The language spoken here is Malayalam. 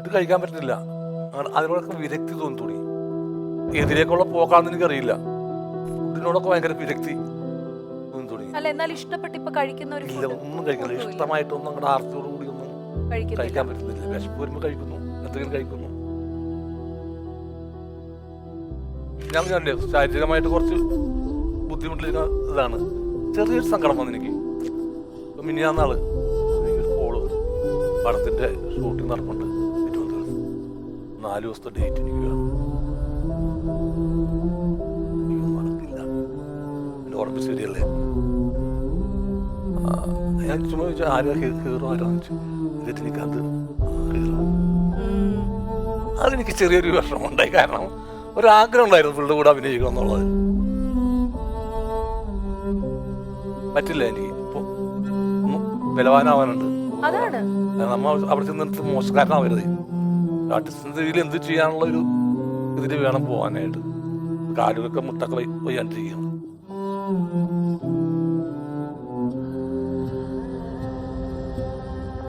ഫുഡ് കഴിക്കാൻ പറ്റുന്നില്ല. അതിനോടൊക്കെ വിരക്തി തോന്നി തുടങ്ങി. എതിരേക്കുള്ള പോക്കാണെന്ന് എനിക്കറിയില്ല. ഫുഡിനോടൊക്കെ ഭയങ്കര വിരക്തി തോന്നി തുടങ്ങി. അല്ല, എന്നാൽ ഇഷ്ടപ്പെട്ട് ഇപ്പൊ കഴിക്കുന്ന ഒരു ഇല്ല, ഒന്നും കഴിക്കുന്നില്ല. ഇഷ്ടമായിട്ടൊന്നും അങ്ങോട്ട് ആർത്തിയോട് കൂടി ഒന്നും കഴിക്കാൻ പറ്റുന്നില്ല. വിശപ്പ് വരുമ്പോൾ കഴിക്കുന്നു, എന്തെങ്കിലും കഴിക്കുന്നു. ഞാൻ കണ്ടേ ശാരീരികമായിട്ട് കുറച്ച് ബുദ്ധിമുട്ടിൽ ഇതാണ്. ചെറിയൊരു സങ്കടം വന്നു എനിക്ക്. ഇപ്പം മിനിഞ്ഞാന്നാള് എനിക്കൊരു കോള് വന്നു. പടത്തിൻ്റെ ഷൂട്ടിംഗ് നടപ്പുണ്ട് തിരുവനന്തപുരത്ത്. 4 ദിവസത്തെ ഡേറ്റ് എനിക്ക് വേണം. നടക്കില്ല, പിന്നെ ഉറപ്പ് ശരിയല്ലേ. ഞാൻ ചുമ്മാ ചോദിച്ചാൽ ആരാ ഹീറോ ആരാന്ന് വെച്ചു. രജനികാന്ത് ഹീറോ. അതെനിക്ക് ചെറിയൊരു വിഷമമുണ്ടായി. കാരണം ഒരാഗ്രഹം ഉണ്ടായിരുന്നു പുള്ളിയുടെ കൂടെ അഭിനയിക്കണം എന്നുള്ളത്. പറ്റില്ല എനിക്ക്. ഇപ്പോൾ ബലവാനാവാനുണ്ട്. നമ്മ അവിടെ ചെന്നിട്ട് മോശക്കാരനാവരുത്. ആർട്ടിസ്റ്റിന്റെ രീതിയിൽ എന്ത് ചെയ്യാനുള്ള ഒരു ഇതിൽ വേണം പോകാനായിട്ട്. കാലുകളൊക്കെ മുട്ടൊക്കെ വയ്യാണ്ടിരിക്കുകയാണ്.